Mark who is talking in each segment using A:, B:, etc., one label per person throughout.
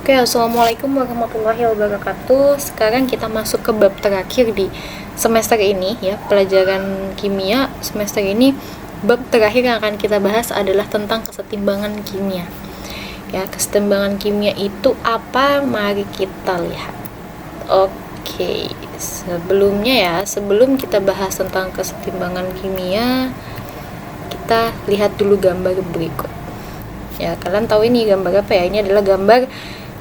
A: Oke, assalamualaikum warahmatullahi wabarakatuh. Sekarang kita masuk ke bab terakhir di semester ini ya, pelajaran kimia semester ini. Bab terakhir yang akan kita bahas adalah tentang kesetimbangan kimia. Ya, kesetimbangan kimia itu apa? Mari kita lihat. Oke, sebelum kita bahas tentang kesetimbangan kimia, kita lihat dulu gambar berikut. Ya, kalian tahu ini gambar apa ya? Ini adalah gambar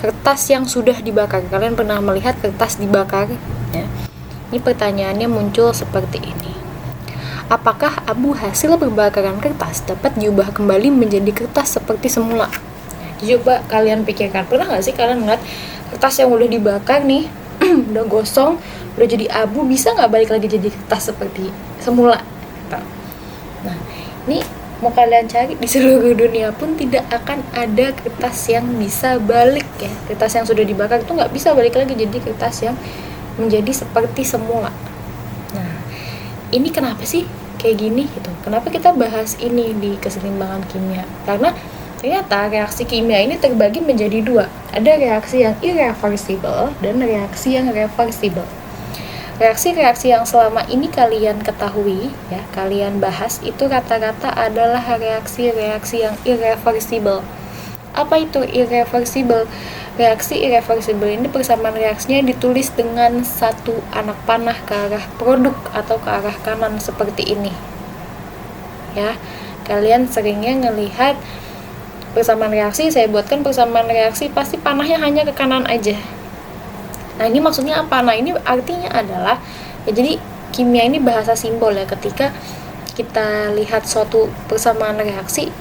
A: kertas yang sudah dibakar. Kalian pernah melihat kertas dibakar? Ya. Ini pertanyaannya muncul seperti ini. Apakah abu hasil perbakaran kertas dapat diubah kembali menjadi kertas seperti semula? Coba kalian pikirkan, pernah nggak sih kalian ngeliat kertas yang udah dibakar nih, udah gosong, udah jadi abu, bisa nggak balik lagi jadi kertas seperti semula? Nah, ini mau kalian cari di seluruh dunia pun tidak akan ada kertas yang bisa balik ya. Kertas yang sudah dibakar itu nggak bisa balik lagi jadi kertas yang menjadi seperti semula. Nah, ini kenapa sih kayak gini gitu? Kenapa kita bahas ini di kesetimbangan kimia? Karena ternyata reaksi kimia ini terbagi menjadi dua. Ada reaksi yang irreversible dan reaksi yang reversible. Reaksi-reaksi yang selama ini kalian ketahui, ya, kalian bahas itu rata-rata adalah reaksi-reaksi yang irreversible. Apa itu irreversible? Reaksi irreversible ini persamaan reaksinya ditulis dengan satu anak panah ke arah produk atau ke arah kanan seperti ini. Ya, kalian seringnya ngelihat persamaan reaksi, saya buatkan persamaan reaksi pasti panahnya hanya ke kanan aja. Nah, ini maksudnya apa? Nah, ini artinya adalah ya, jadi kimia ini bahasa simbol ya. Ketika kita lihat suatu persamaan reaksi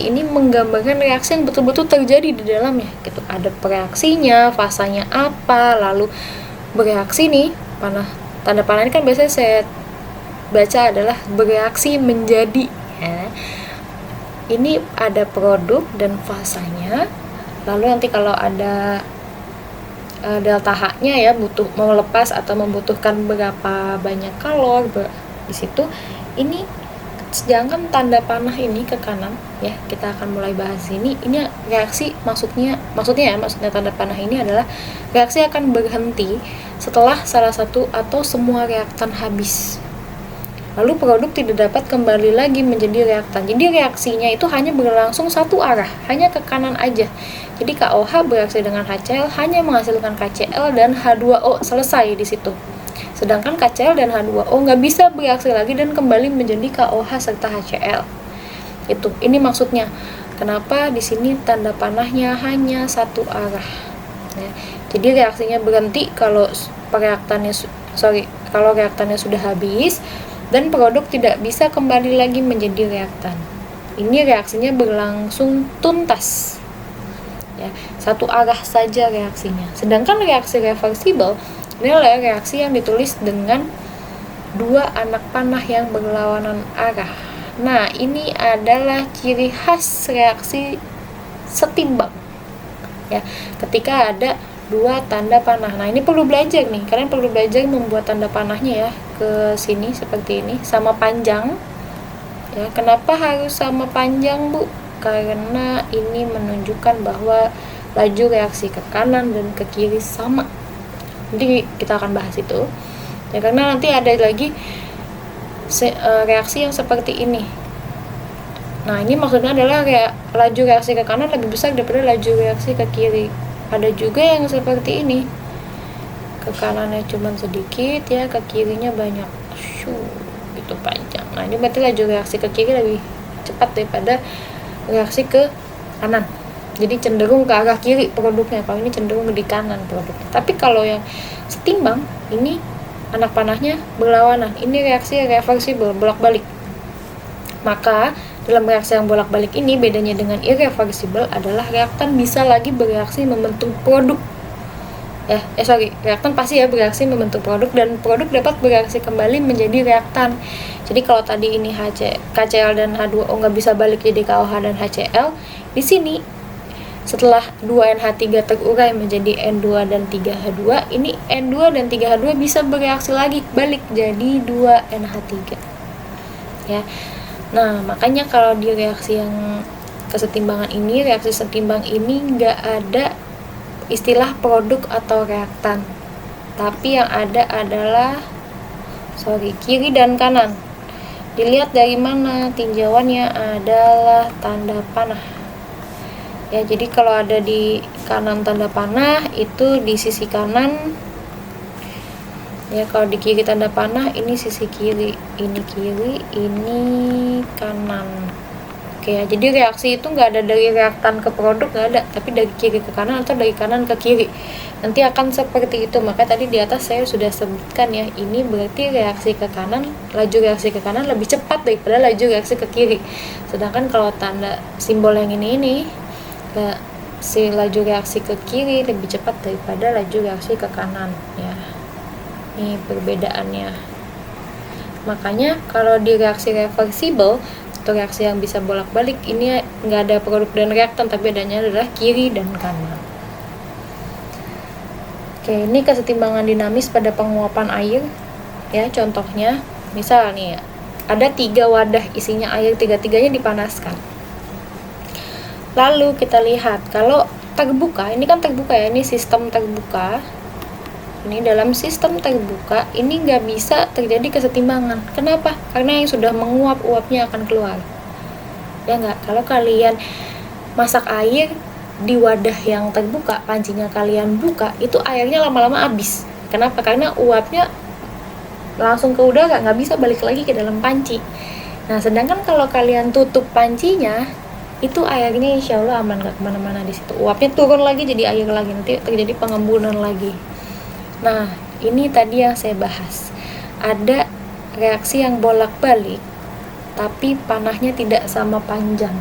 A: ini menggambarkan reaksi yang betul-betul terjadi di dalamnya gitu. Ada reaksinya, fasanya apa, lalu bereaksi nih, tanda panah ini kan biasanya saya baca adalah bereaksi menjadi ya. Ini ada produk dan fasanya. Lalu nanti kalau ada delta H-nya ya, butuh mau lepas atau membutuhkan berapa banyak kalor di situ. Ini sedangkan tanda panah ini ke kanan ya, kita akan mulai bahas ini reaksi maksudnya tanda panah ini adalah reaksi akan berhenti setelah salah satu atau semua reaktan habis. Lalu produk tidak dapat kembali lagi menjadi reaktan. Jadi reaksinya itu hanya berlangsung satu arah, hanya ke kanan aja. Jadi KOH bereaksi dengan HCl hanya menghasilkan KCl dan H2O, selesai di situ. Sedangkan KCl dan H2O nggak bisa bereaksi lagi dan kembali menjadi KOH serta HCl. Ini maksudnya. Kenapa di sini tanda panahnya hanya satu arah. Ya. Jadi reaksinya berhenti kalau reaktannya sudah habis dan produk tidak bisa kembali lagi menjadi reaktan. Ini reaksinya berlangsung tuntas. Ya, satu arah saja reaksinya. Sedangkan reaksi reversible ini adalah reaksi yang ditulis dengan dua anak panah yang berlawanan arah. Nah, ini adalah ciri khas reaksi setimbang. Ya, ketika ada dua tanda panah. Nah, ini perlu belajar nih. Kalian perlu belajar membuat tanda panahnya ya, ke sini seperti ini, sama panjang. Ya, kenapa harus sama panjang, Bu? Karena ini menunjukkan bahwa laju reaksi ke kanan dan ke kiri sama. Nanti kita akan bahas itu. Ya, karena nanti ada lagi reaksi yang seperti ini. Nah, ini maksudnya adalah laju reaksi ke kanan lebih besar daripada laju reaksi ke kiri. Ada juga yang seperti ini, ke kanannya cuma sedikit ya, ke kirinya banyak, gitu panjang. Nah, ini berarti laju reaksi ke kiri lebih cepat daripada reaksi ke kanan, jadi cenderung ke arah kiri produknya. Kalau ini cenderung di kanan produknya. Tapi kalau yang setimbang, ini anak panahnya berlawanan. Ini reaksi reversible, bolak-balik. Maka dalam reaksi yang bolak-balik ini, bedanya dengan irreversible adalah reaktan bisa lagi bereaksi membentuk produk. Reaktan pasti ya bereaksi membentuk produk dan produk dapat bereaksi kembali menjadi reaktan. Jadi kalau tadi ini KCl dan H2O nggak bisa balik jadi KOH dan HCl, di sini setelah 2NH3 terurai menjadi N2 dan 3H2, ini N2 dan 3H2 bisa bereaksi lagi balik jadi 2NH3. Ya. Nah, makanya kalau di reaksi yang kesetimbangan ini, reaksi setimbang ini nggak ada istilah produk atau reaktan, tapi yang ada adalah kiri dan kanan. Dilihat dari mana? Tinjauannya adalah tanda panah. Ya, jadi kalau ada di kanan tanda panah itu di sisi kanan. Ya, kalau di kiri tanda panah ini sisi kiri, ini kiri, ini kanan. Oke ya, jadi reaksi itu nggak ada dari reaktan ke produk, nggak ada, tapi dari kiri ke kanan atau dari kanan ke kiri. Nanti akan seperti itu. Makanya tadi di atas saya sudah sebutkan ya, ini berarti reaksi ke kanan, laju reaksi ke kanan lebih cepat daripada laju reaksi ke kiri. Sedangkan kalau tanda simbol yang ini si laju reaksi ke kiri lebih cepat daripada laju reaksi ke kanan ya. Ini perbedaannya. Makanya kalau di reaksi reversibel atau reaksi yang bisa bolak-balik, ini nggak ada produk dan reaktan, tapi adanya adalah kiri dan kanan. Oke, ini kesetimbangan dinamis pada penguapan air ya. Contohnya misal nih, ada 3 wadah isinya air, 3-tiganya dipanaskan. Lalu kita lihat kalau terbuka, ini kan terbuka ya, ini sistem terbuka. Ini dalam sistem terbuka ini nggak bisa terjadi kesetimbangan. Kenapa? Karena yang sudah menguap, uapnya akan keluar. Ya nggak? Kalau kalian masak air di wadah yang terbuka, pancinya kalian buka, itu airnya lama-lama habis. Kenapa? Karena uapnya langsung ke udara, nggak bisa balik lagi ke dalam panci. Nah, sedangkan kalau kalian tutup pancinya, itu airnya insya Allah aman, nggak kemana-mana di situ. Uapnya turun lagi jadi air lagi, nanti terjadi pengembunan lagi. Nah, ini tadi yang saya bahas. Ada reaksi yang bolak-balik, tapi panahnya tidak sama panjang.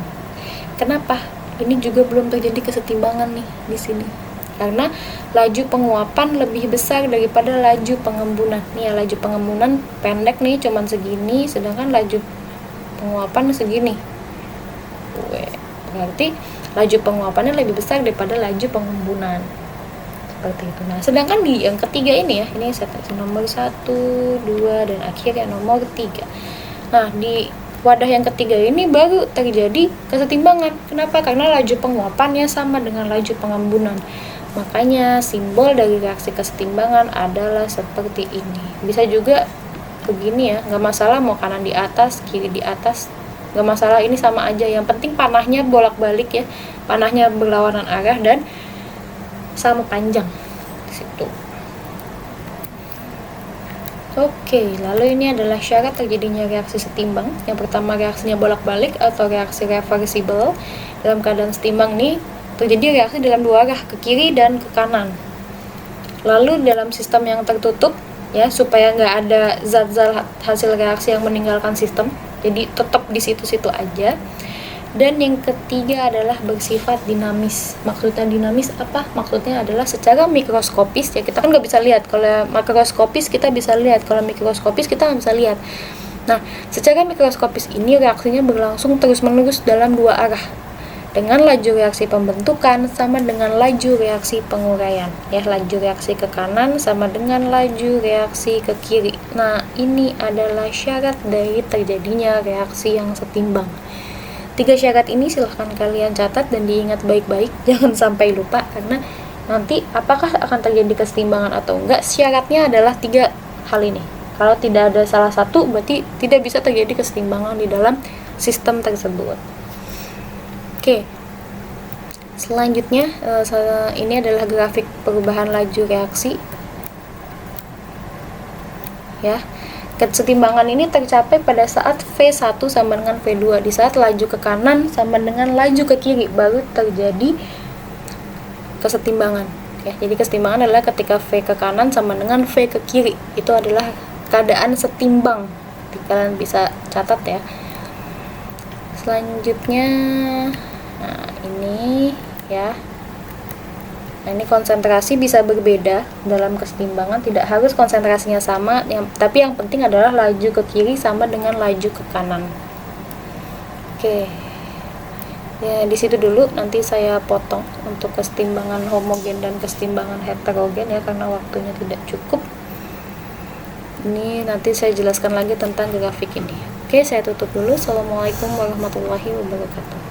A: Kenapa? Ini juga belum terjadi kesetimbangan nih di sini. Karena laju penguapan lebih besar daripada laju pengembunan. Nih ya, laju pengembunan pendek nih, cuman segini, sedangkan laju penguapan segini. Berarti laju penguapannya lebih besar daripada laju pengembunan. Seperti itu. Nah, sedangkan di yang ketiga ini ya, ini saya nomor 1, 2, dan akhirnya nomor 3. Nah, di wadah yang ketiga ini baru terjadi kesetimbangan. Kenapa? Karena laju penguapannya sama dengan laju pengembunan. Makanya simbol dari reaksi kesetimbangan adalah seperti ini. Bisa juga begini ya, nggak masalah mau kanan di atas, kiri di atas, nggak masalah, ini sama aja. Yang penting panahnya bolak-balik ya, panahnya berlawanan arah dan sama panjang di situ. Oke, lalu ini adalah syarat terjadinya reaksi setimbang. Yang pertama, reaksinya bolak-balik atau reaksi reversibel. Dalam keadaan setimbang nih terjadi reaksi dalam 2 arah, ke kiri dan ke kanan. Lalu dalam sistem yang tertutup ya, supaya nggak ada zat-zat hasil reaksi yang meninggalkan sistem, jadi tetap di situ-situ aja. Dan yang ketiga adalah bersifat dinamis. Maksudnya dinamis apa? Maksudnya adalah secara mikroskopis ya, kita kan nggak bisa lihat. Kalau makroskopis kita bisa lihat, kalau mikroskopis kita nggak bisa lihat. Nah, secara mikroskopis ini reaksinya berlangsung terus-menerus dalam 2 arah, dengan laju reaksi pembentukan sama dengan laju reaksi penguraian ya. Laju reaksi ke kanan sama dengan laju reaksi ke kiri. Nah, ini adalah syarat dari terjadinya reaksi yang setimbang. 3 syarat ini silahkan kalian catat dan diingat baik-baik, jangan sampai lupa, karena nanti apakah akan terjadi kesetimbangan atau enggak, syaratnya adalah 3 hal ini. Kalau tidak ada salah satu, berarti tidak bisa terjadi kesetimbangan di dalam sistem tersebut. Oke, selanjutnya ini adalah grafik perubahan laju reaksi ya. Kesetimbangan ini tercapai pada saat V1 sama dengan V2. Di saat laju ke kanan sama dengan laju ke kiri baru terjadi kesetimbangan ya. Jadi kesetimbangan adalah ketika V ke kanan sama dengan V ke kiri. Itu adalah keadaan setimbang. Jadi kalian bisa catat ya. Selanjutnya nah ini ya. Nah, ini konsentrasi bisa berbeda dalam kesetimbangan, tidak harus konsentrasinya sama, tapi yang penting adalah laju ke kiri sama dengan laju ke kanan. Oke. Ya, di situ dulu, nanti saya potong untuk kesetimbangan homogen dan kesetimbangan heterogen ya, karena waktunya tidak cukup. Ini nanti saya jelaskan lagi tentang grafik ini. Oke, saya tutup dulu. Assalamualaikum warahmatullahi wabarakatuh.